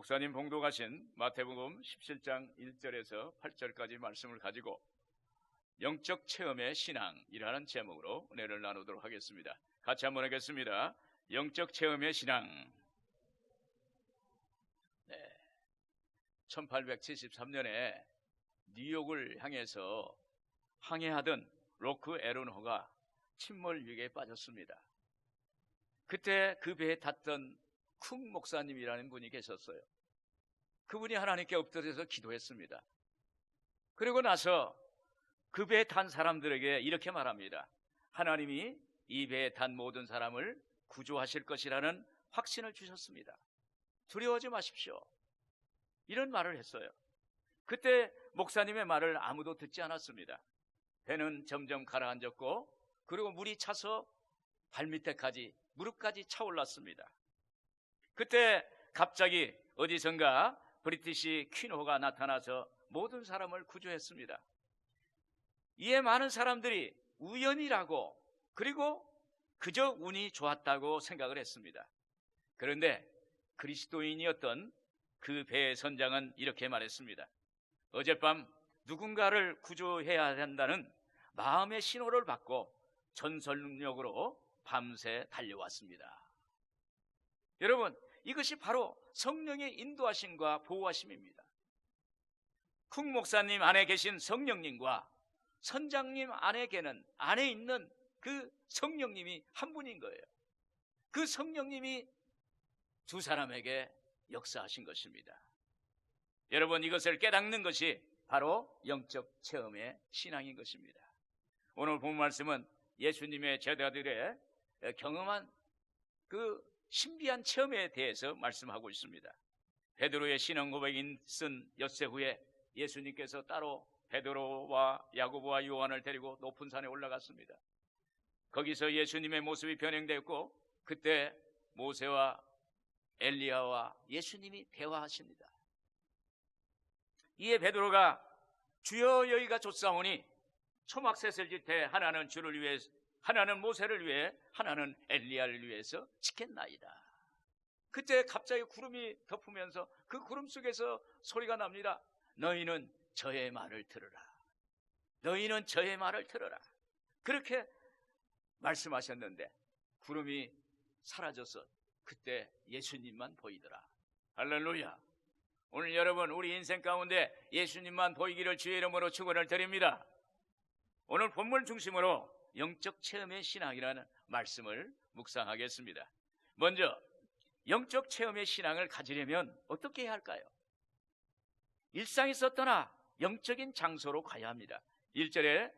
목사님 봉독하신 마태복음 17장 1절에서 8절까지 말씀을 가지고 영적 체험의 신앙이라는 제목으로 은혜를 나누도록 하겠습니다. 같이 한번 하겠습니다. 영적 체험의 신앙. 1873년에 뉴욕을 향해서 항해하던 로크 에런호가 침몰 위기에 빠졌습니다. 그때 그 배에 탔던 쿵 목사님이라는 분이 계셨어요. 그분이 하나님께 엎드려서 기도했습니다. 그리고 나서 그 배에 탄 사람들에게 이렇게 말합니다. 하나님이 이 배에 탄 모든 사람을 구조하실 것이라는 확신을 주셨습니다. 두려워하지 마십시오. 이런 말을 했어요. 그때 목사님의 말을 아무도 듣지 않았습니다. 배는 점점 가라앉았고 그리고 물이 차서 발밑에까지 무릎까지 차올랐습니다. 그때 갑자기 어디선가 브리티시 퀸호가 나타나서 모든 사람을 구조했습니다. 이에 많은 사람들이 우연이라고 그리고 그저 운이 좋았다고 생각을 했습니다. 그런데 그리스도인이었던 그 배의 선장은 이렇게 말했습니다. 어젯밤 누군가를 구조해야 한다는 마음의 신호를 받고 전설력으로 밤새 달려왔습니다. 여러분, 이것이 바로 성령의 인도하심과 보호하심입니다. 쿵 목사님 안에 계신 성령님과 선장님 안에 있는 그 성령님이 한 분인 거예요. 그 성령님이 두 사람에게 역사하신 것입니다. 여러분, 이것을 깨닫는 것이 바로 영적 체험의 신앙인 것입니다. 오늘 본 말씀은 예수님의 제자들의 경험한 그 신비한 체험에 대해서 말씀하고 있습니다. 베드로의 신앙 고백인 쓴 엿새 후에 예수님께서 따로 베드로와 야고보와 요한을 데리고 높은 산에 올라갔습니다. 거기서 예수님의 모습이 변형되었고 그때 모세와 엘리야와 예수님이 대화하십니다. 이에 베드로가 주여 여기가 좋사오니 초막셋을 짓되 하나는 주를 위해 하나는 모세를 위해 하나는 엘리야를 위해서 지켰나이다. 그때 갑자기 구름이 덮으면서 그 구름 속에서 소리가 납니다. 너희는 저의 말을 들으라. 너희는 저의 말을 들으라. 그렇게 말씀하셨는데 구름이 사라져서 그때 예수님만 보이더라. 할렐루야. 오늘 여러분 우리 인생 가운데 예수님만 보이기를 주의 이름으로 축원을 드립니다. 오늘 본문 중심으로 영적 체험의 신앙이라는 말씀을 묵상하겠습니다. 먼저 영적 체험의 신앙을 가지려면 어떻게 해야 할까요? 일상에서 떠나 영적인 장소로 가야 합니다. 1절에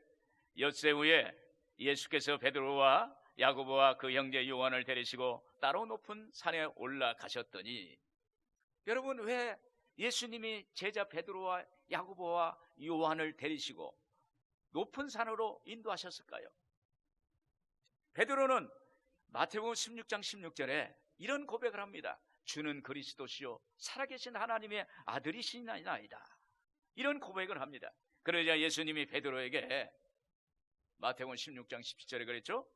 엿새 후에 예수께서 베드로와 야고보와 그 형제 요한을 데리시고 따로 높은 산에 올라가셨더니, 여러분 왜 예수님이 제자 베드로와 야고보와 요한을 데리시고 높은 산으로 인도하셨을까요? 베드로는 마태복음 16장 16절에 이런 고백을 합니다. 주는 그리스도시요 살아계신 하나님의 아들이시나이다. 이런 고백을 합니다. 그러자 예수님이 베드로에게 마태복음 16장 17절에 그랬죠.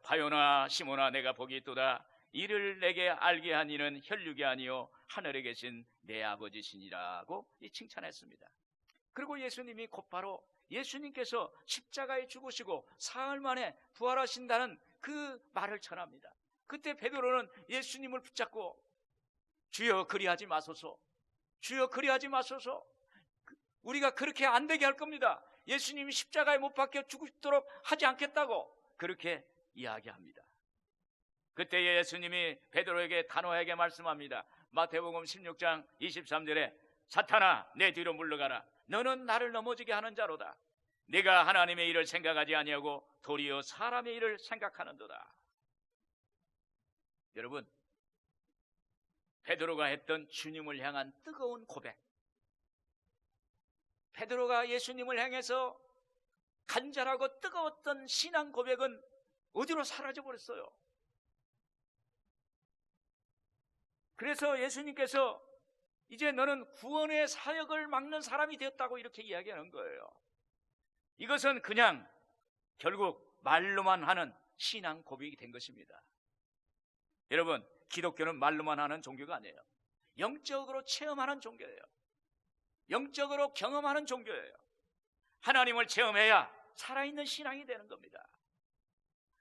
바요나 시몬아 내가 복이 있도다. 이를 내게 알게 한 이는 혈육이 아니요 하늘에 계신 내 아버지시니라고 칭찬했습니다. 그리고 예수님이 곧바로 예수님께서 십자가에 죽으시고 사흘 만에 부활하신다는 그 말을 전합니다. 그때 베드로는 예수님을 붙잡고 주여 그리하지 마소서, 주여 그리하지 마소서, 우리가 그렇게 안 되게 할 겁니다. 예수님이 십자가에 못 박혀 죽도록 하지 않겠다고 그렇게 이야기합니다. 그때 예수님이 베드로에게 단호하게 말씀합니다. 마태복음 16장 23절에 사탄아 내 뒤로 물러가라. 너는 나를 넘어지게 하는 자로다. 네가 하나님의 일을 생각하지 아니하고 도리어 사람의 일을 생각하는도다. 여러분, 베드로가 했던 주님을 향한 뜨거운 고백, 베드로가 예수님을 향해서 간절하고 뜨거웠던 신앙 고백은 어디로 사라져버렸어요. 그래서 예수님께서 이제 너는 구원의 사역을 막는 사람이 되었다고 이렇게 이야기하는 거예요. 이것은 그냥 결국 말로만 하는 신앙 고백이 된 것입니다. 여러분, 기독교는 말로만 하는 종교가 아니에요. 영적으로 체험하는 종교예요. 영적으로 경험하는 종교예요. 하나님을 체험해야 살아있는 신앙이 되는 겁니다.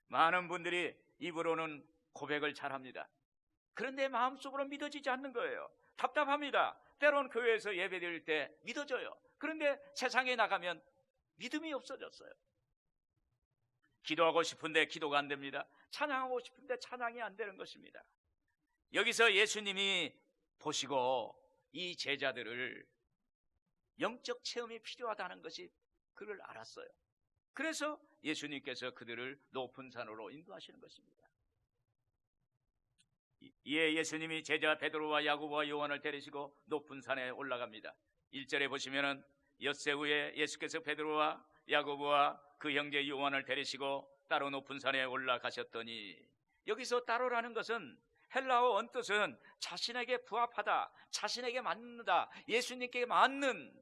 많은 분들이 입으로는 고백을 잘합니다. 그런데 마음속으로 믿어지지 않는 거예요. 답답합니다. 때론 교회에서 예배드릴 때 믿어져요. 그런데 세상에 나가면 믿음이 없어졌어요. 기도하고 싶은데 기도가 안 됩니다. 찬양하고 싶은데 찬양이 안 되는 것입니다. 여기서 예수님이 보시고 이 제자들을 영적 체험이 필요하다는 것이 그를 알았어요. 그래서 예수님께서 그들을 높은 산으로 인도하시는 것입니다. 이에 예수님이 제자 베드로와 야고보와 요한을 데리시고 높은 산에 올라갑니다. 1절에 보시면은 엿새 후에 예수께서 베드로와 야고보와 그 형제 요한을 데리시고 따로 높은 산에 올라가셨더니, 여기서 따로라는 것은 헬라어 원뜻은 자신에게 부합하다, 자신에게 맞는다, 예수님께 맞는,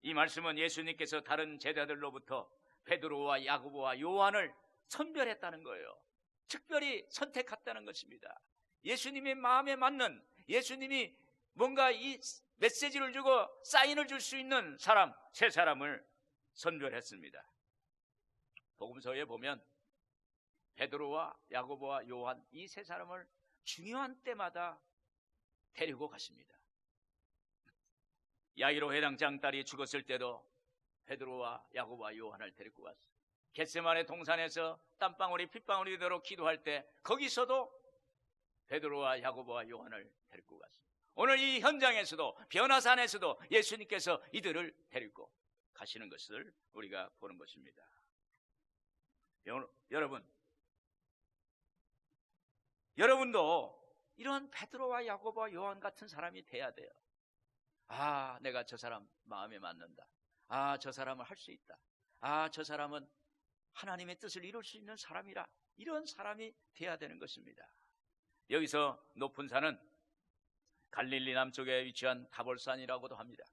이 말씀은 예수님께서 다른 제자들로부터 베드로와 야고보와 요한을 선별했다는 거예요. 특별히 선택했다는 것입니다. 예수님의 마음에 맞는, 예수님이 뭔가 이 메시지를 주고 사인을 줄 수 있는 사람, 세 사람을 선별했습니다. 복음서에 보면 베드로와 야고보와 요한, 이 세 사람을 중요한 때마다 데리고 가십니다. 야이로 회당장 딸이 죽었을 때도 베드로와 야고보와 요한을 데리고 갔어요. 겟세마네 동산에서 땀방울이 핏방울이 되도록 기도할 때 거기서도 베드로와 야고보와 요한을 데리고 갔어요. 오늘 이 현장에서도, 변화산에서도 예수님께서 이들을 데리고 가시는 것을 우리가 보는 것입니다. 여러분도 이런 베드로와 야고보와 요한 같은 사람이 돼야 돼요. 아, 내가 저 사람 마음에 맞는다. 아, 저 사람은 할 수 있다. 아, 저 사람은 하나님의 뜻을 이룰 수 있는 사람이라, 이런 사람이 돼야 되는 것입니다. 여기서 높은 산은 갈릴리 남쪽에 위치한 다볼산이라고도 합니다.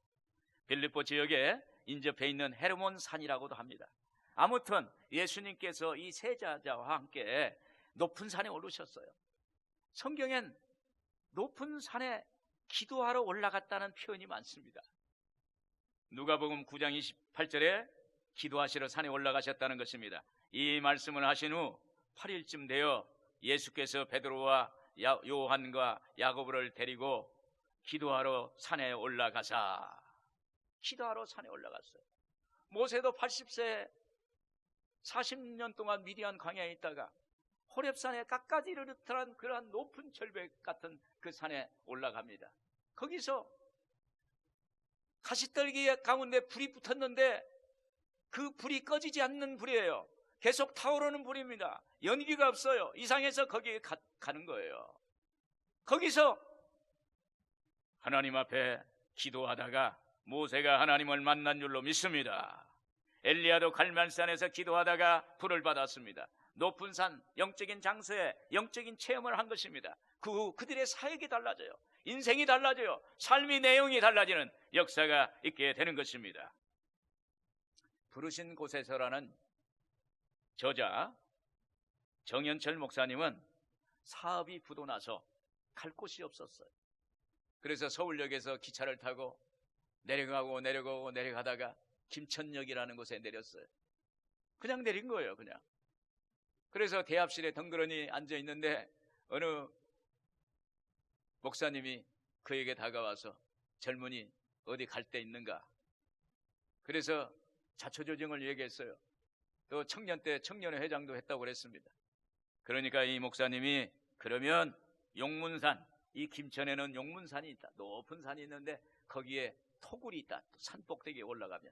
빌립보 지역에 인접해 있는 헤르몬 산이라고도 합니다. 아무튼 예수님께서 이 세 제자와 함께 높은 산에 오르셨어요. 성경엔 높은 산에 기도하러 올라갔다는 표현이 많습니다. 누가복음 9장 28절에 기도하시러 산에 올라가셨다는 것입니다. 이 말씀을 하신 후 8일쯤 되어 예수께서 베드로와 요한과 야고보를 데리고 기도하러 산에 올라갔어요. 모세도 80세 40년 동안 미디안 광야에 있다가 호렙산에 깎아지 이르듯한 그러한 높은 절벽 같은 그 산에 올라갑니다. 거기서 가시떨기 가운데 불이 붙었는데 그 불이 꺼지지 않는 불이에요. 계속 타오르는 불입니다. 연기가 없어요. 이상해서 거기에 가는 거예요. 거기서 하나님 앞에 기도하다가 모세가 하나님을 만난 줄로 믿습니다. 엘리야도 갈멜산에서 기도하다가 불을 받았습니다. 높은 산, 영적인 장소에 영적인 체험을 한 것입니다. 그들의 사역이 달라져요. 인생이 달라져요. 삶의 내용이 달라지는 역사가 있게 되는 것입니다. 부르신 곳에서라는 저자 정현철 목사님은 사업이 부도나서 갈 곳이 없었어요. 그래서 서울역에서 기차를 타고 내려가다가 김천역이라는 곳에 내렸어요. 그냥 내린 거예요. 그냥. 그래서 대합실에 덩그러니 앉아 있는데 어느 목사님이 그에게 다가와서 젊은이 어디 갈 데 있는가? 그래서 자초조정을 얘기했어요. 또 청년 때 청년회 회장도 했다고 그랬습니다. 그러니까 이 목사님이 그러면 용문산, 이 김천에는 용문산이 있다. 높은 산이 있는데 거기에 토굴이 있다. 산 꼭대기에 올라가면.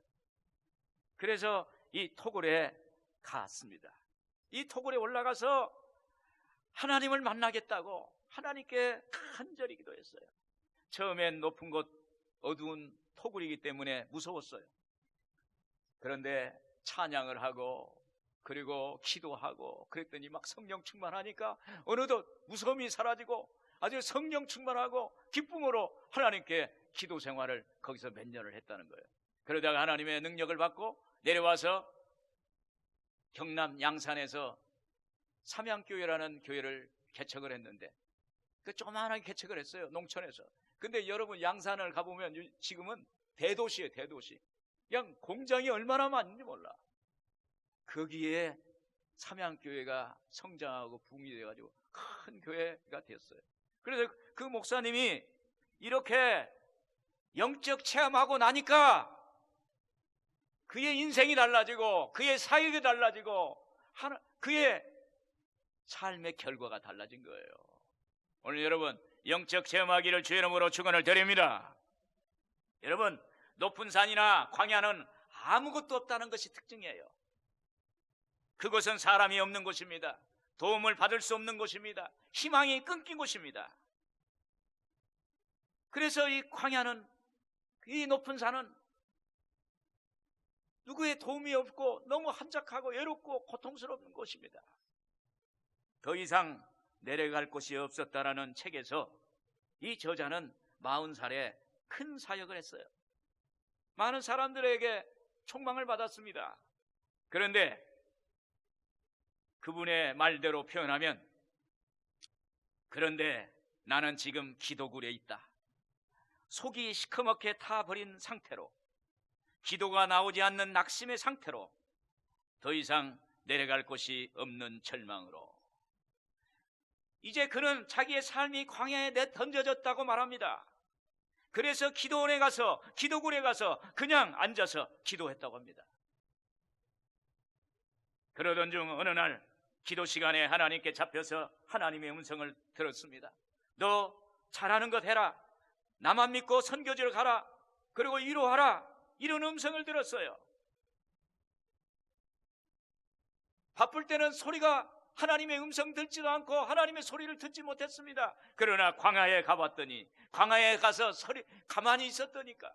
그래서 이 토굴에 갔습니다. 이 토굴에 올라가서 하나님을 만나겠다고 하나님께 간절히 기도했어요. 처음엔 높은 곳 어두운 토굴이기 때문에 무서웠어요. 그런데 찬양을 하고 그리고 기도하고 그랬더니 막 성령 충만하니까 어느덧 무서움이 사라지고 아주 성령 충만하고 기쁨으로 하나님께 기도 생활을 거기서 몇 년을 했다는 거예요. 그러다가 하나님의 능력을 받고 내려와서 경남 양산에서 삼양교회라는 교회를 개척을 했는데 그 조그만하게 개척을 했어요, 농촌에서. 근데 여러분 양산을 가보면 지금은 대도시예요, 대도시. 그냥 공장이 얼마나 많은지 몰라. 거기에 삼양교회가 성장하고 붕이 돼가지고 큰 교회가 됐어요. 그래서 그 목사님이 이렇게 영적 체험하고 나니까 그의 인생이 달라지고 그의 사역이 달라지고 그의 삶의 결과가 달라진 거예요. 오늘 여러분 영적 체험하기를 주의 이름으로 축원을 드립니다. 여러분 높은 산이나 광야는 아무것도 없다는 것이 특징이에요. 그곳은 사람이 없는 곳입니다. 도움을 받을 수 없는 곳입니다. 희망이 끊긴 곳입니다. 그래서 이 광야는, 이 높은 산은 누구의 도움이 없고 너무 한적하고 외롭고 고통스러운 곳입니다. 더 이상 내려갈 곳이 없었다라는 책에서 이 저자는 40살에 큰 사역을 했어요. 많은 사람들에게 촉망을 받았습니다. 그런데 그분의 말대로 표현하면, 그런데 나는 지금 기도굴에 있다. 속이 시커멓게 타버린 상태로, 기도가 나오지 않는 낙심의 상태로, 더 이상 내려갈 곳이 없는 절망으로, 이제 그는 자기의 삶이 광야에 내던져졌다고 말합니다. 그래서 기도원에 가서, 기도굴에 가서 그냥 앉아서 기도했다고 합니다. 그러던 중 어느 날 기도 시간에 하나님께 잡혀서 하나님의 음성을 들었습니다. 너 잘하는 것 해라. 나만 믿고 선교지로 가라. 그리고 위로하라. 이런 음성을 들었어요. 바쁠 때는 소리가, 하나님의 음성 듣지도 않고 하나님의 소리를 듣지 못했습니다. 그러나 광야에 가봤더니, 광야에 가서 가만히 있었더니까,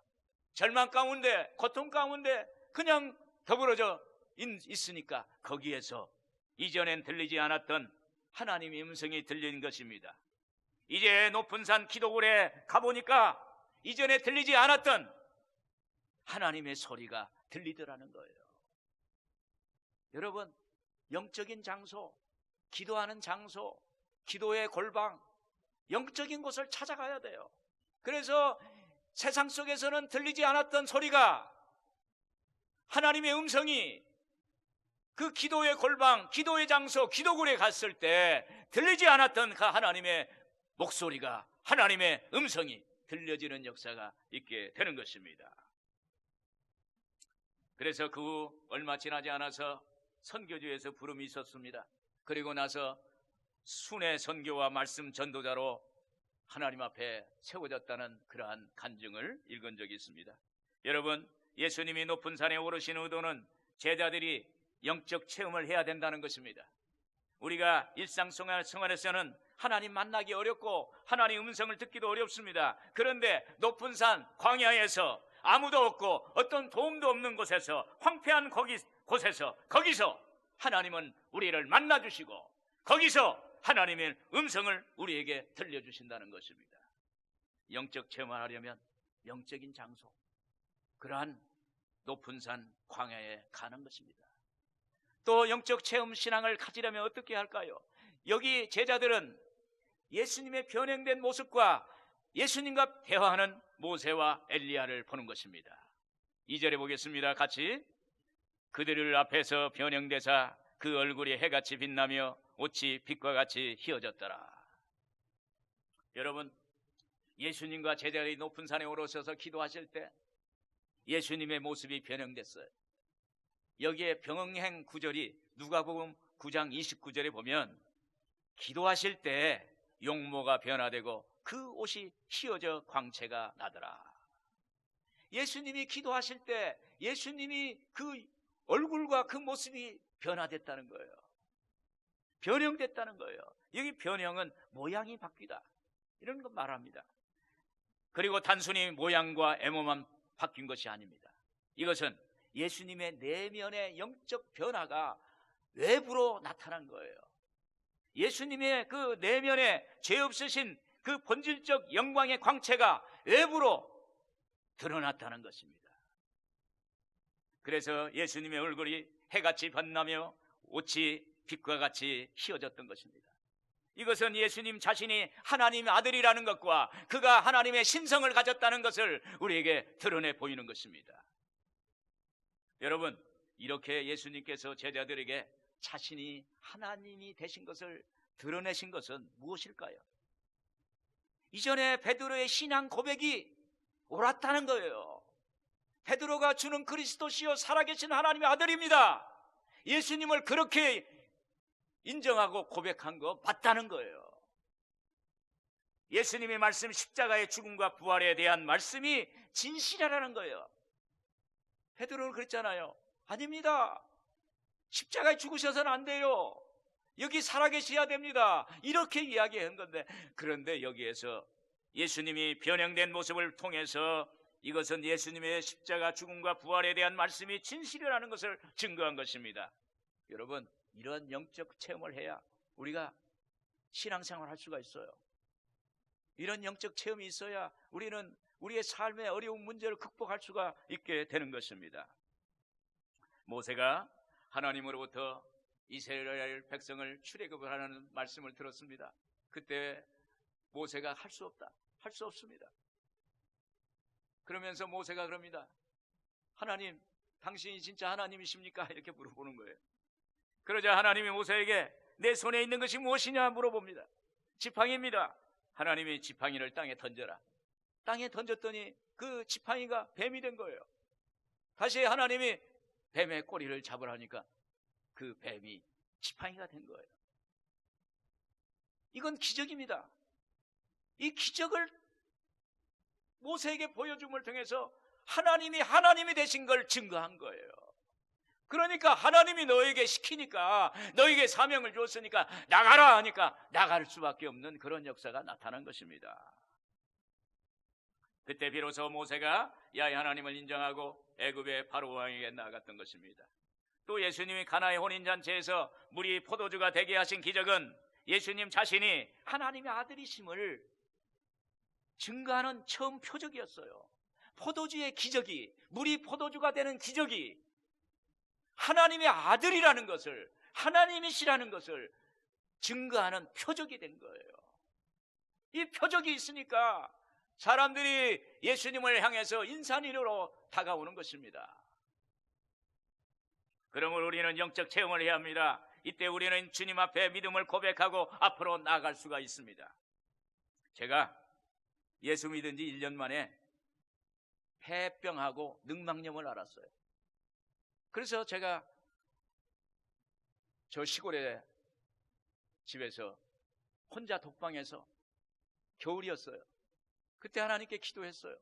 절망 가운데, 고통 가운데 그냥 더불어져 있으니까 거기에서 이전엔 들리지 않았던 하나님의 음성이 들리는 것입니다. 이제 높은 산 기도굴에 가보니까 이전에 들리지 않았던 하나님의 소리가 들리더라는 거예요. 여러분, 영적인 장소, 기도하는 장소, 기도의 골방, 영적인 곳을 찾아가야 돼요. 그래서 세상 속에서는 들리지 않았던 소리가, 하나님의 음성이 그 기도의 골방, 기도의 장소, 기도굴에 갔을 때 들리지 않았던 그 하나님의 목소리가, 하나님의 음성이 들려지는 역사가 있게 되는 것입니다. 그래서 그 후 얼마 지나지 않아서 선교지에서 부름이 있었습니다. 그리고 나서 순회 선교와 말씀 전도자로 하나님 앞에 세워졌다는 그러한 간증을 읽은 적이 있습니다. 여러분, 예수님이 높은 산에 오르신 의도는 제자들이 영적 체험을 해야 된다는 것입니다. 우리가 일상생활에서는 하나님 만나기 어렵고 하나님 음성을 듣기도 어렵습니다. 그런데 높은 산 광야에서 아무도 없고 어떤 도움도 없는 곳에서, 황폐한 거기서 하나님은 우리를 만나주시고, 거기서 하나님의 음성을 우리에게 들려주신다는 것입니다. 영적 체험을 하려면 영적인 장소, 그러한 높은 산 광야에 가는 것입니다. 또 영적 체험 신앙을 가지려면 어떻게 할까요? 여기 제자들은 예수님의 변형된 모습과 예수님과 대화하는 모세와 엘리야를 보는 것입니다. 2절에 보겠습니다. 같이. 그들을 앞에서 변형되사 그 얼굴이 해같이 빛나며 옷이 빛과 같이 휘어졌더라. 여러분, 예수님과 제자들이 높은 산에 오르셔서 기도하실 때 예수님의 모습이 변형됐어요. 여기에 병행 구절이 누가복음 9장 29절에 보면, 기도하실 때 용모가 변화되고 그 옷이 휘어져 광채가 나더라. 예수님이 기도하실 때 예수님이 그 얼굴과 그 모습이 변화됐다는 거예요. 변형됐다는 거예요. 여기 변형은 모양이 바뀌다, 이런 거 말합니다. 그리고 단순히 모양과 애모만 바뀐 것이 아닙니다. 이것은 예수님의 내면의 영적 변화가 외부로 나타난 거예요. 예수님의 그 내면에 죄 없으신 그 본질적 영광의 광채가 외부로 드러났다는 것입니다. 그래서 예수님의 얼굴이 해같이 빛나며 옷이 빛과 같이 휘어졌던 것입니다. 이것은 예수님 자신이 하나님의 아들이라는 것과 그가 하나님의 신성을 가졌다는 것을 우리에게 드러내 보이는 것입니다. 여러분, 이렇게 예수님께서 제자들에게 자신이 하나님이 되신 것을 드러내신 것은 무엇일까요? 이전에 베드로의 신앙 고백이 옳았다는 거예요. 베드로가 주는 그리스도시요 살아계신 하나님의 아들입니다. 예수님을 그렇게 인정하고 고백한 거 맞다는 거예요. 예수님의 말씀, 십자가의 죽음과 부활에 대한 말씀이 진실이라는 거예요. 베드로는 그랬잖아요. 아닙니다. 십자가에 죽으셔서는 안 돼요. 여기 살아계셔야 됩니다. 이렇게 이야기한 건데, 그런데 여기에서 예수님이 변형된 모습을 통해서 이것은 예수님의 십자가 죽음과 부활에 대한 말씀이 진실이라는 것을 증거한 것입니다. 여러분, 이런 영적 체험을 해야 우리가 신앙생활을 할 수가 있어요. 이런 영적 체험이 있어야 우리는 우리의 삶의 어려운 문제를 극복할 수가 있게 되는 것입니다. 모세가 하나님으로부터 이스라엘 백성을 출애굽을 하라는 말씀을 들었습니다. 그때 모세가 할 수 없다, 할 수 없습니다. 그러면서 모세가 그럽니다. 하나님, 당신이 진짜 하나님이십니까? 이렇게 물어보는 거예요. 그러자 하나님이 모세에게 내 손에 있는 것이 무엇이냐 물어봅니다. 지팡이입니다. 하나님이 지팡이를 땅에 던져라. 땅에 던졌더니 그 지팡이가 뱀이 된 거예요. 다시 하나님이 뱀의 꼬리를 잡으라니까 그 뱀이 지팡이가 된 거예요. 이건 기적입니다. 이 기적을 모세에게 보여줌을 통해서 하나님이 되신 걸 증거한 거예요. 그러니까 하나님이 너에게 시키니까, 너에게 사명을 줬으니까 나가라 하니까 나갈 수밖에 없는 그런 역사가 나타난 것입니다. 그때 비로소 모세가 야훼 하나님을 인정하고 애굽의 바로 왕에게 나아갔던 것입니다. 또 예수님이 가나의 혼인잔치에서 물이 포도주가 되게 하신 기적은 예수님 자신이 하나님의 아들이심을 증거하는 처음 표적이었어요. 포도주의 기적이, 물이 포도주가 되는 기적이 하나님의 아들이라는 것을, 하나님이시라는 것을 증거하는 표적이 된 거예요. 이 표적이 있으니까 사람들이 예수님을 향해서 인산이로 다가오는 것입니다. 그러므로 우리는 영적 체험을 해야 합니다. 이때 우리는 주님 앞에 믿음을 고백하고 앞으로 나아갈 수가 있습니다. 제가 예수 믿은 지 1년 만에 폐병하고 늑막염을 알았어요. 그래서 제가 저 시골에 집에서 혼자 독방에서 겨울이었어요. 그때 하나님께 기도했어요.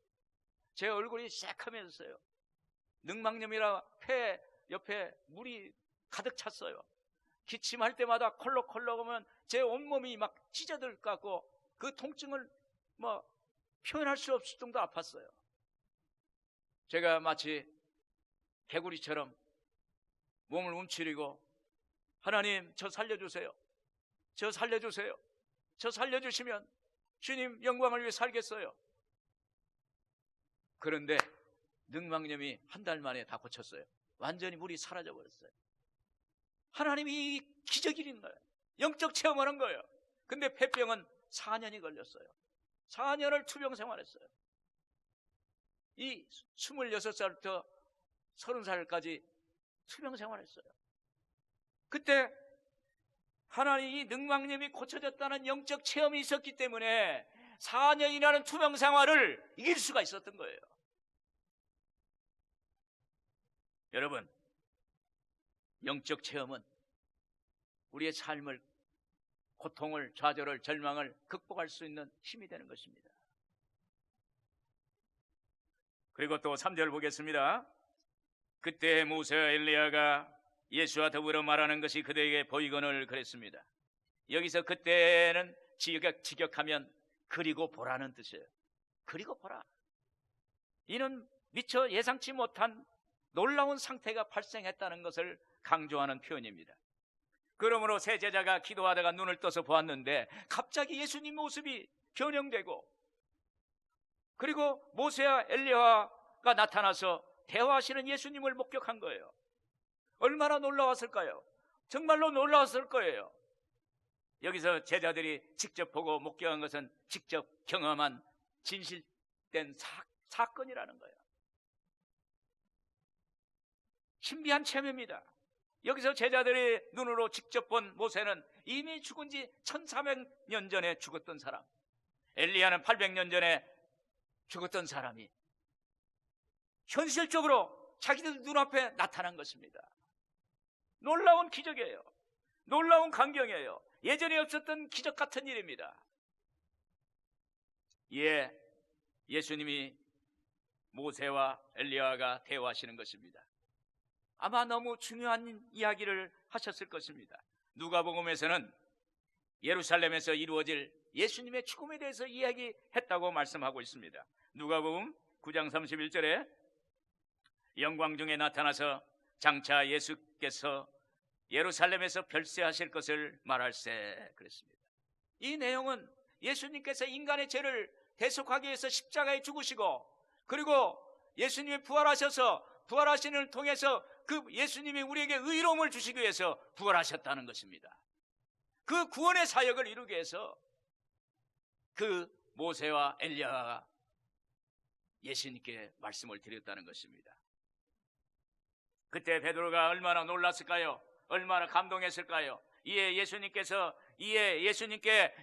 제 얼굴이 새카매졌어요. 늑막염이라 폐 옆에 물이 가득 찼어요. 기침할 때마다 콜록콜록 하면 제 온몸이 막 찢어들 것 같고 그 통증을 표현할 수 없을 정도 아팠어요. 제가 마치 개구리처럼 몸을 움츠리고 하나님, 저 살려주세요. 저 살려주세요. 저 살려주시면 주님 영광을 위해 살겠어요. 그런데 늑막염이 한 달 만에 다 고쳤어요. 완전히 물이 사라져버렸어요. 하나님이 기적이 있는 거예요. 영적 체험을 한 거예요. 근데 폐병은 4년이 걸렸어요. 4년을 투병 생활했어요. 이 26살부터 30살까지 투병 생활했어요. 그때 하나님 이 늑막염이 고쳐졌다는 영적 체험이 있었기 때문에 4년이라는 투병 생활을 이길 수가 있었던 거예요. 여러분, 영적 체험은 우리의 삶을, 고통을, 좌절을, 절망을 극복할 수 있는 힘이 되는 것입니다. 그리고 또 3절 보겠습니다. 그때 모세와 엘리야가 예수와 더불어 말하는 것이 그들에게 보이거늘 그랬습니다. 여기서 그때는 직역하면 그리고 보라는 뜻이에요. 그리고 보라. 이는 미처 예상치 못한 놀라운 상태가 발생했다는 것을 강조하는 표현입니다. 그러므로 세 제자가 기도하다가 눈을 떠서 보았는데 갑자기 예수님 모습이 변형되고, 그리고 모세와 엘리야가 나타나서 대화하시는 예수님을 목격한 거예요. 얼마나 놀라웠을까요? 정말로 놀라웠을 거예요. 여기서 제자들이 직접 보고 목격한 것은 직접 경험한 진실된 사건이라는 거예요. 신비한 체험입니다. 여기서 제자들이 눈으로 직접 본 모세는 이미 죽은 지 1400년 전에 죽었던 사람, 엘리야는 800년 전에 죽었던 사람이 현실적으로 자기들 눈앞에 나타난 것입니다. 놀라운 기적이에요. 놀라운 광경이에요. 예전에 없었던 기적 같은 일입니다. 예수님이 모세와 엘리야가 대화하시는 것입니다. 아마 너무 중요한 이야기를 하셨을 것입니다. 누가복음에서는 예루살렘에서 이루어질 예수님의 죽음에 대해서 이야기했다고 말씀하고 있습니다. 누가복음 9장 31절에 영광 중에 나타나서 장차 예수께서 예루살렘에서 별세하실 것을 말할세 그랬습니다. 이 내용은 예수님께서 인간의 죄를 대속하기 위해서 십자가에 죽으시고, 그리고 예수님이 부활하셔서 부활하시는 통해서 그 예수님이 우리에게 의로움을 주시기 위해서 부활하셨다는 것입니다. 그 구원의 사역을 이루기 위해서 그 모세와 엘리야가 예수님께 말씀을 드렸다는 것입니다. 그때 베드로가 얼마나 놀랐을까요? 얼마나 감동했을까요? 이에 예수님께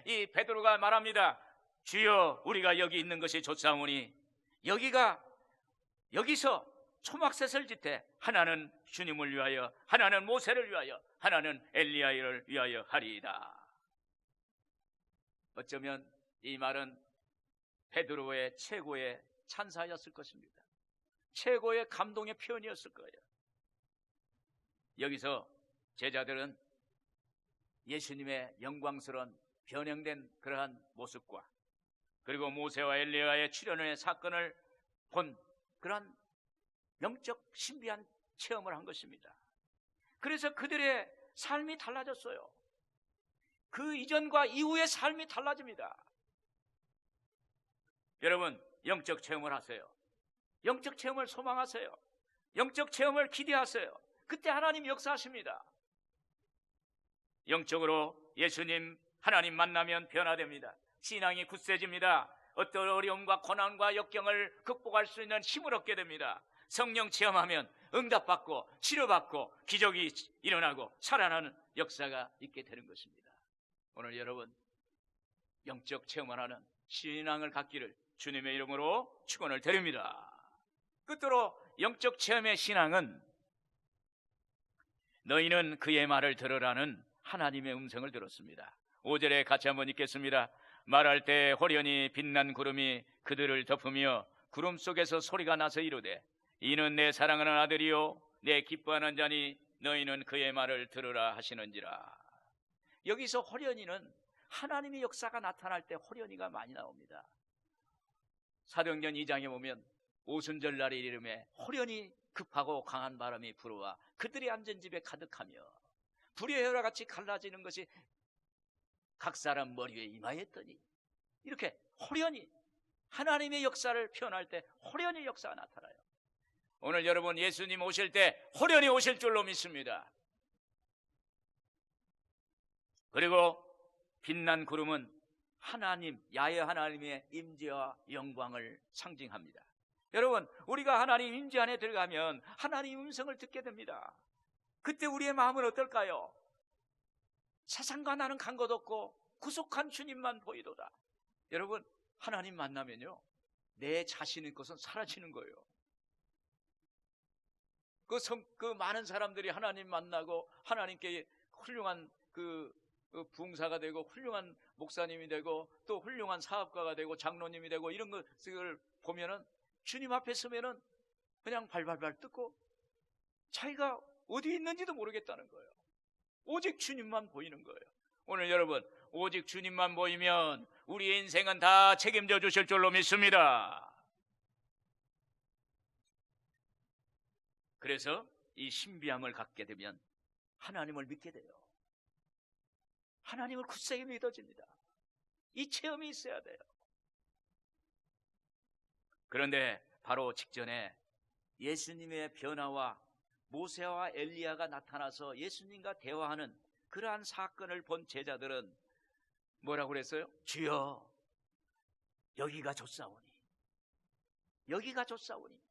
이 베드로가 말합니다. 주여, 우리가 여기 있는 것이 좋사오니 여기서 초막셋을 짓되 하나는 주님을 위하여, 하나는 모세를 위하여, 하나는 엘리야를 위하여 하리이다. 어쩌면 이 말은 베드로의 최고의 찬사였을 것입니다. 최고의 감동의 표현이었을 거예요. 여기서 제자들은 예수님의 영광스러운 변형된 그러한 모습과, 그리고 모세와 엘리야의 출현의 사건을 본 그러한 영적 신비한 체험을 한 것입니다. 그래서 그들의 삶이 달라졌어요. 그 이전과 이후의 삶이 달라집니다. 여러분, 영적 체험을 하세요. 영적 체험을 소망하세요. 영적 체험을 기대하세요. 그때 하나님 역사하십니다. 영적으로 예수님, 하나님 만나면 변화됩니다. 신앙이 굳세집니다. 어떤 어려움과 고난과 역경을 극복할 수 있는 힘을 얻게 됩니다. 성령 체험하면 응답받고 치료받고 기적이 일어나고 살아나는 역사가 있게 되는 것입니다. 오늘 여러분, 영적 체험을 하는 신앙을 갖기를 주님의 이름으로 축원을 드립니다. 끝으로 영적 체험의 신앙은 너희는 그의 말을 들으라는 하나님의 음성을 들었습니다. 5절에 같이 한번 읽겠습니다. 말할 때 호련히 빛난 구름이 그들을 덮으며 구름 속에서 소리가 나서 이르되 이는 내 사랑하는 아들이요 내 기뻐하는 자니 너희는 그의 말을 들으라 하시는지라. 여기서 호련히는 하나님의 역사가 나타날 때 호련히가 많이 나옵니다. 사도행전 2장에 보면 오순절날의 이름에 호련히 급하고 강한 바람이 불어와 그들이 앉은 집에 가득하며 불의 혀와 같이 갈라지는 것이 각 사람 머리 위에 임하였더니, 이렇게 호련히 하나님의 역사를 표현할 때 호련히 역사가 나타나요. 오늘 여러분, 예수님 오실 때 호련히 오실 줄로 믿습니다. 그리고 빛난 구름은 하나님, 야훼 하나님의 임재와 영광을 상징합니다. 여러분, 우리가 하나님 임재 안에 들어가면 하나님 음성을 듣게 됩니다. 그때 우리의 마음은 어떨까요? 세상과 나는 간 것 없고 구속한 주님만 보이도다. 여러분, 하나님 만나면요, 내 자신의 것은 사라지는 거예요. 그 많은 사람들이 하나님 만나고 하나님께 훌륭한 부흥사가 되고 훌륭한 목사님이 되고 또 훌륭한 사업가가 되고 장로님이 되고 이런 것을 보면은 주님 앞에 서면은 그냥 발발발 뜯고 자기가 어디 있는지도 모르겠다는 거예요. 오직 주님만 보이는 거예요. 오늘 여러분, 오직 주님만 보이면 우리의 인생은 다 책임져 주실 줄로 믿습니다. 그래서 이 신비함을 갖게 되면 하나님을 믿게 돼요. 하나님을 굳세게 믿어집니다. 이 체험이 있어야 돼요. 그런데 바로 직전에 예수님의 변화와 모세와 엘리야가 나타나서 예수님과 대화하는 그러한 사건을 본 제자들은 뭐라고 그랬어요? 주여, 여기가 좋사오니, 여기가 좋사오니,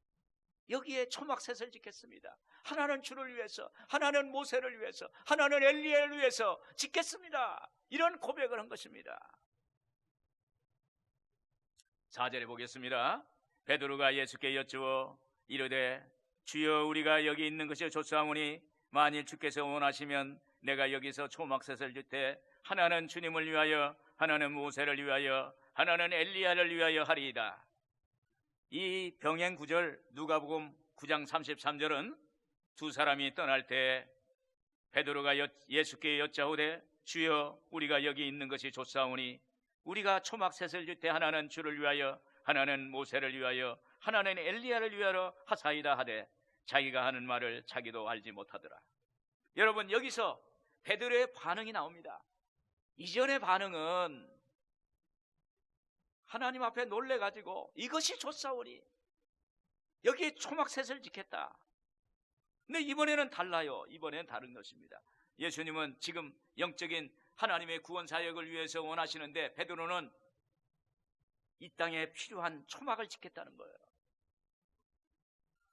여기에 초막셋을 짓겠습니다. 하나는 주를 위해서, 하나는 모세를 위해서, 하나는 엘리야를 위해서 짓겠습니다. 이런 고백을 한 것입니다. 4절에 보겠습니다. 베드로가 예수께 여쭈어 이르되 주여, 우리가 여기 있는 것이 좋사오니 만일 주께서 원하시면 내가 여기서 초막셋을 짓되 하나는 주님을 위하여, 하나는 모세를 위하여, 하나는 엘리야를 위하여 하리이다. 이 병행 구절 누가복음 9장 33절은 두 사람이 떠날 때 베드로가 예수께 여짜오되 주여, 우리가 여기 있는 것이 좋사오니 우리가 초막셋을 짓되 하나는 주를 위하여, 하나는 모세를 위하여, 하나는 엘리야를 위하여 하사이다 하되 자기가 하는 말을 자기도 알지 못하더라. 여러분, 여기서 베드로의 반응이 나옵니다. 이전의 반응은 하나님 앞에 놀래가지고 이것이 좋사오니 여기에 초막셋을 짓겠다. 근데 이번에는 달라요. 이번에는 다른 것입니다. 예수님은 지금 영적인 하나님의 구원 사역을 위해서 원하시는데 베드로는 이 땅에 필요한 초막을 짓겠다는 거예요.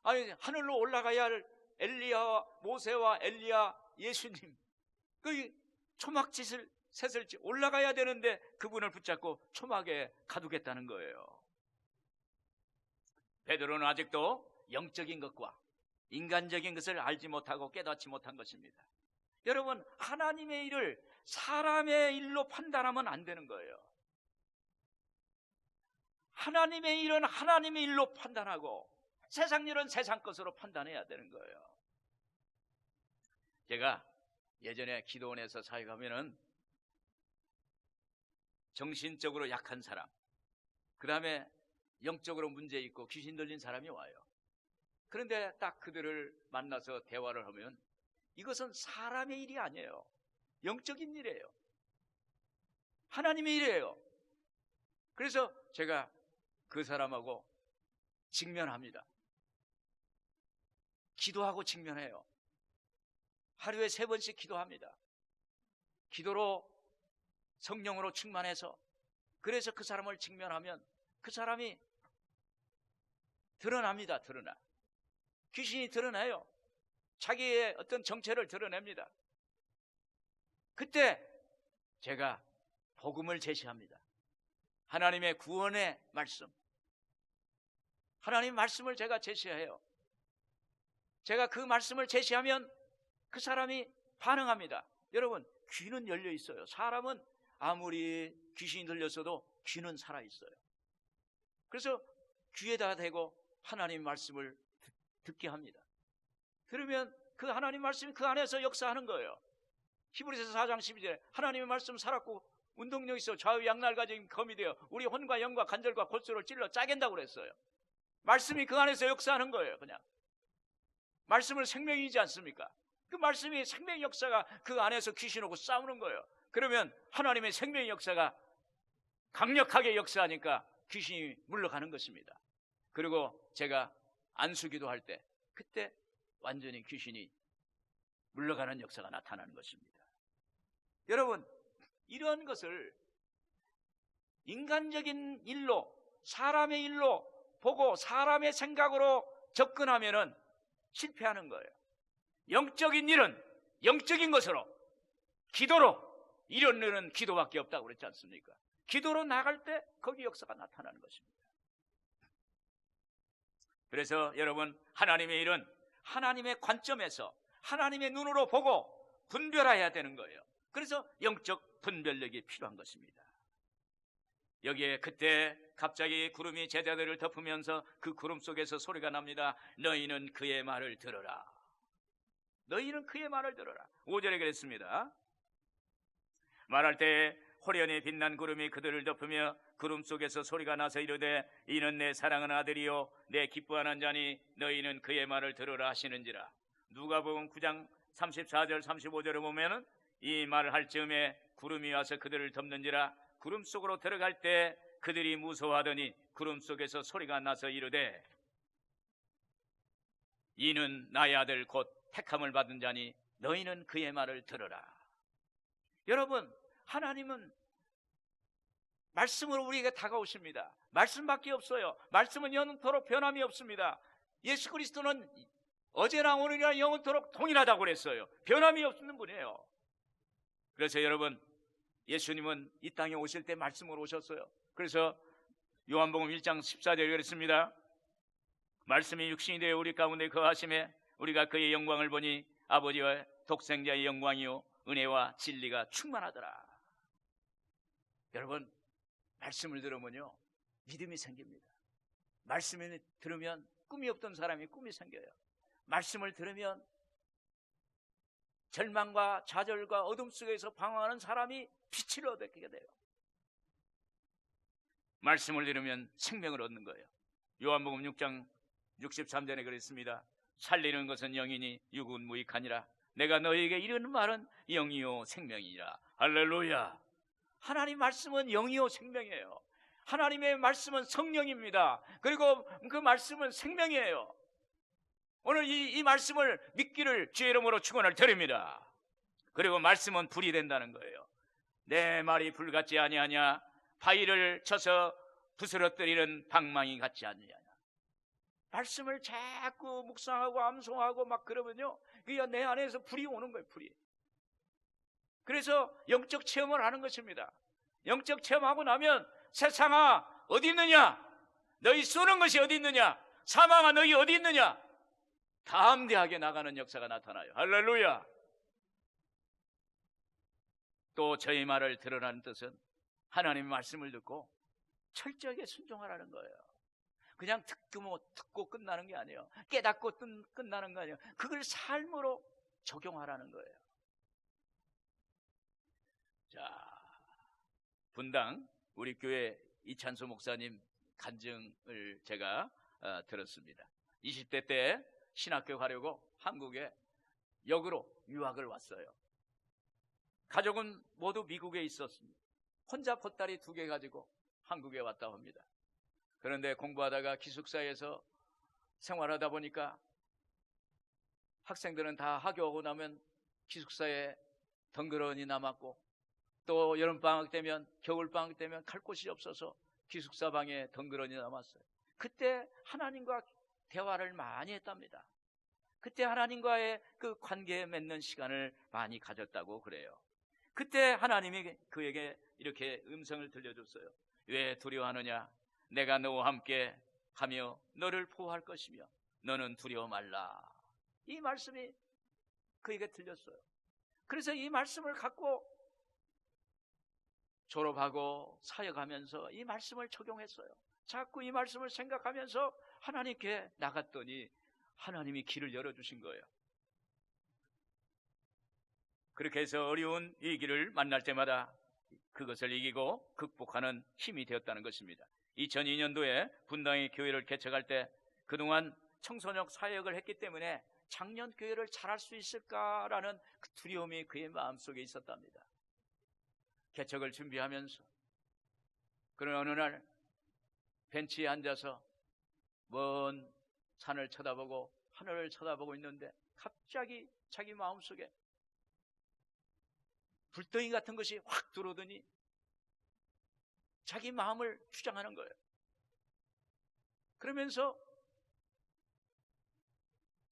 아니, 하늘로 올라가야 할 엘리야와 모세와 엘리야, 예수님, 그 초막짓을 셋을 올라가야 되는데 그분을 붙잡고 초막에 가두겠다는 거예요. 베드로는 아직도 영적인 것과 인간적인 것을 알지 못하고 깨닫지 못한 것입니다. 여러분, 하나님의 일을 사람의 일로 판단하면 안 되는 거예요. 하나님의 일은 하나님의 일로 판단하고 세상 일은 세상 것으로 판단해야 되는 거예요. 제가 예전에 기도원에서 사역하면은 정신적으로 약한 사람, 그 다음에 영적으로 문제 있고 귀신 들린 사람이 와요. 그런데 딱 그들을 만나서 대화를 하면 이것은 사람의 일이 아니에요. 영적인 일이에요. 하나님의 일이에요. 그래서 제가 그 사람하고 직면합니다. 기도하고 직면해요. 하루에 3번씩 기도합니다. 기도로 성령으로 충만해서, 그래서 그 사람을 직면하면 그 사람이 드러납니다. 드러나. 귀신이 드러나요. 자기의 어떤 정체를 드러냅니다. 그때 제가 복음을 제시합니다. 하나님의 구원의 말씀, 하나님의 말씀을 제가 제시해요. 제가 그 말씀을 제시하면 그 사람이 반응합니다. 여러분, 귀는 열려 있어요. 사람은 아무리 귀신이 들렸어도 귀는 살아 있어요. 그래서 귀에다 대고 하나님 말씀을 듣게 합니다. 그러면 그 하나님 말씀이 그 안에서 역사하는 거예요. 히브리서 4장 12절에 하나님의 말씀 살았고 운동력 있어 좌우 양날가진 검이 되어 우리 혼과 영과 관절과 골수를 찔러 짜겐다고 그랬어요. 말씀이 그 안에서 역사하는 거예요. 그냥 말씀은 생명이지 않습니까? 그 말씀이 생명의 역사가 그 안에서 귀신하고 싸우는 거예요. 그러면 하나님의 생명의 역사가 강력하게 역사하니까 귀신이 물러가는 것입니다. 그리고 제가 안수기도 할 때 그때 완전히 귀신이 물러가는 역사가 나타나는 것입니다. 여러분, 이런 것을 인간적인 일로, 사람의 일로 보고 사람의 생각으로 접근하면은 실패하는 거예요. 영적인 일은 영적인 것으로, 기도로, 이런 일은 기도밖에 없다고 그랬지 않습니까? 기도로 나갈 때 거기 역사가 나타나는 것입니다. 그래서 여러분, 하나님의 일은 하나님의 관점에서 하나님의 눈으로 보고 분별해야 되는 거예요. 그래서 영적 분별력이 필요한 것입니다. 여기에 그때 갑자기 구름이 제자들을 덮으면서 그 구름 속에서 소리가 납니다. 너희는 그의 말을 들어라. 너희는 그의 말을 들어라. 5절에 그랬습니다. 말할 때 호련히 빛난 구름이 그들을 덮으며 구름 속에서 소리가 나서 이르되 이는 내 사랑하는 아들이요 내 기뻐하는 자니 너희는 그의 말을 들으라 하시는지라. 누가복음 9장 34절 35절에 보면은 이 말을 할 즈음에 구름이 와서 그들을 덮는지라. 구름 속으로 들어갈 때 그들이 무서워하더니 구름 속에서 소리가 나서 이르되 이는 나의 아들 곧 택함을 받은 자니 너희는 그의 말을 들으라. 여러분, 하나님은 말씀으로 우리에게 다가오십니다. 말씀밖에 없어요. 말씀은 영원토록 변함이 없습니다. 예수 그리스도는 어제나 오늘이나 영원토록 동일하다고 그랬어요. 변함이 없는 분이에요. 그래서 여러분, 예수님은 이 땅에 오실 때 말씀으로 오셨어요. 그래서 요한복음 1장 14절에 그랬습니다. 말씀이 육신이 되어 우리 가운데 거하심에 우리가 그의 영광을 보니 아버지와 독생자의 영광이요 은혜와 진리가 충만하더라. 여러분, 말씀을 들으면요 믿음이 생깁니다. 말씀을 들으면 꿈이 없던 사람이 꿈이 생겨요. 말씀을 들으면 절망과 좌절과 어둠 속에서 방황하는 사람이 빛을 얻게 돼요. 말씀을 들으면 생명을 얻는 거예요. 요한복음 6장 63절에 그랬습니다. 살리는 것은 영이니 육은 무익하니라. 내가 너희에게 이르는 말은 영이요 생명이니라. 할렐루야. 하나님 말씀은 영이요 생명이에요. 하나님의 말씀은 성령입니다. 그리고 그 말씀은 생명이에요. 오늘 이 말씀을 믿기를 주의 이름으로 축원을 드립니다. 그리고 말씀은 불이 된다는 거예요. 내 말이 불 같지 아니하냐, 바위를 쳐서 부스러뜨리는 방망이 같지 않느냐. 말씀을 자꾸 묵상하고 암송하고 막 그러면요 그게 내 안에서 불이 오는 거예요. 불이. 그래서 영적 체험을 하는 것입니다. 영적 체험하고 나면 세상아 어디 있느냐, 너희 쏘는 것이 어디 있느냐, 사망아 너희 어디 있느냐, 담대하게 나가는 역사가 나타나요. 할렐루야. 또 저희 말을 들으라는 뜻은 하나님의 말씀을 듣고 철저하게 순종하라는 거예요. 그냥 듣고 끝나는 게 아니에요. 깨닫고 끝나는 거 아니에요. 그걸 삶으로 적용하라는 거예요. 자, 분당 우리 교회 이찬수 목사님 간증을 제가 들었습니다. 20대 때 신학교 가려고 한국에 역으로 유학을 왔어요. 가족은 모두 미국에 있었습니다. 혼자 보따리 2개 가지고 한국에 왔다 합니다. 그런데 공부하다가 기숙사에서 생활하다 보니까 학생들은 다 학교하고 나면 기숙사에 덩그러니 남았고, 또 여름방학 되면, 겨울방학 되면 갈 곳이 없어서 기숙사 방에 덩그러니 남았어요. 그때 하나님과 대화를 많이 했답니다. 그때 하나님과의 그 관계 맺는 시간을 많이 가졌다고 그래요. 그때 하나님이 그에게 이렇게 음성을 들려줬어요. 왜 두려워하느냐? 내가 너와 함께 가며 너를 보호할 것이며 너는 두려워 말라. 이 말씀이 그에게 들렸어요. 그래서 이 말씀을 갖고 졸업하고 사역하면서 이 말씀을 적용했어요. 자꾸 이 말씀을 생각하면서 하나님께 나갔더니 하나님이 길을 열어주신 거예요. 그렇게 해서 어려운 이 길을 만날 때마다 그것을 이기고 극복하는 힘이 되었다는 것입니다. 2002년도에 분당의 교회를 개척할 때 그동안 청소년 사역을 했기 때문에 작년 교회를 잘할 수 있을까라는 그 두려움이 그의 마음속에 있었답니다. 개척을 준비하면서 그런 어느 날 벤치에 앉아서 먼 산을 쳐다보고 하늘을 쳐다보고 있는데 갑자기 자기 마음속에 불덩이 같은 것이 확 들어오더니 자기 마음을 주장하는 거예요. 그러면서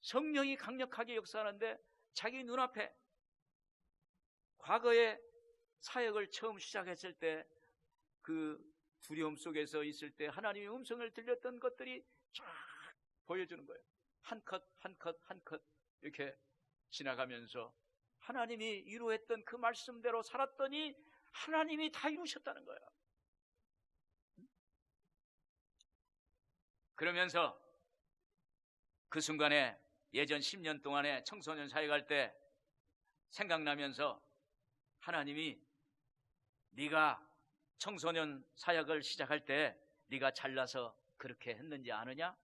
성령이 강력하게 역사하는데 자기 눈앞에 과거에 사역을 처음 시작했을 때 그 두려움 속에서 있을 때 하나님의 음성을 들렸던 것들이 쫙 보여주는 거예요. 한 컷, 한 컷, 한 컷 이렇게 지나가면서 하나님이 이루었던 그 말씀대로 살았더니 하나님이 다 이루셨다는 거예요. 그러면서 그 순간에 예전 10년 동안에 청소년 사역할 때 생각나면서 하나님이 네가 청소년 사역을 시작할 때 네가 잘나서 그렇게 했는지 아느냐?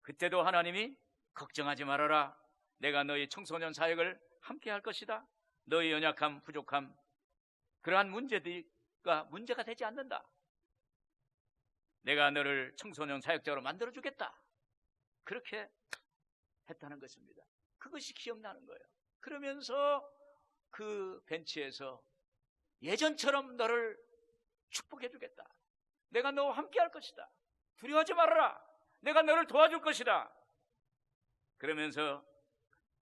그때도 하나님이 걱정하지 말아라. 내가 너희 청소년 사역을 함께 할 것이다. 너희 연약함, 부족함, 그러한 문제가 되지 않는다. 내가 너를 청소년 사역자로 만들어주겠다. 그렇게 했다는 것입니다. 그것이 기억나는 거예요. 그러면서 그 벤치에서 예전처럼 너를 축복해 주겠다. 내가 너와 함께 할 것이다. 두려워하지 말아라. 내가 너를 도와줄 것이다. 그러면서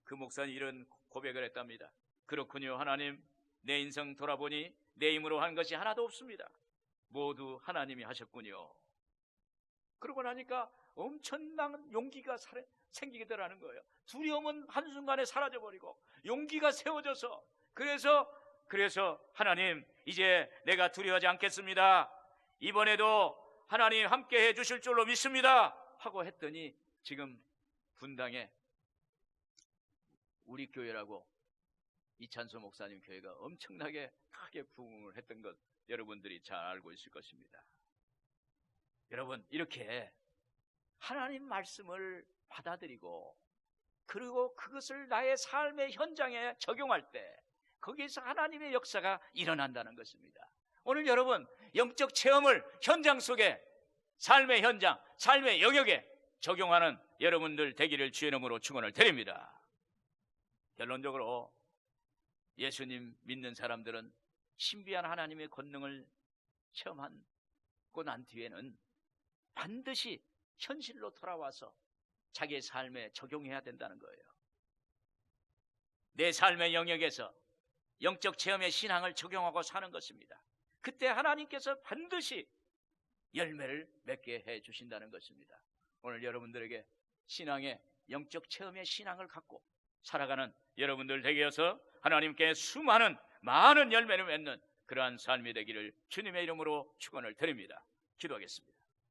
그 목사는 이런 고백을 했답니다. 그렇군요. 하나님, 내 인생 돌아보니 내 힘으로 한 것이 하나도 없습니다. 모두 하나님이 하셨군요. 그러고 나니까 엄청난 용기가 생기게 되라는 거예요. 두려움은 한순간에 사라져버리고 용기가 세워져서 그래서 하나님, 이제 내가 두려워하지 않겠습니다. 이번에도 하나님 함께 해 주실 줄로 믿습니다 하고 했더니 지금 분당에 우리 교회라고 이찬수 목사님 교회가 엄청나게 크게 부흥을 했던 것 여러분들이 잘 알고 있을 것입니다. 여러분, 이렇게 하나님 말씀을 받아들이고 그리고 그것을 나의 삶의 현장에 적용할 때 거기에서 하나님의 역사가 일어난다는 것입니다. 오늘 여러분, 영적 체험을 현장 속에 삶의 현장, 삶의 영역에 적용하는 여러분들 되기를 주의 이름으로 축원을 드립니다. 결론적으로 예수님 믿는 사람들은 신비한 하나님의 권능을 체험하고 난 뒤에는 반드시 현실로 돌아와서 자기의 삶에 적용해야 된다는 거예요. 내 삶의 영역에서 영적 체험의 신앙을 적용하고 사는 것입니다. 그때 하나님께서 반드시 열매를 맺게 해 주신다는 것입니다. 오늘 여러분들에게 신앙의 영적 체험의 신앙을 갖고 살아가는 여러분들 되게 해서 하나님께 수많은 많은 열매를 맺는 그러한 삶이 되기를 주님의 이름으로 축원을 드립니다. 기도하겠습니다.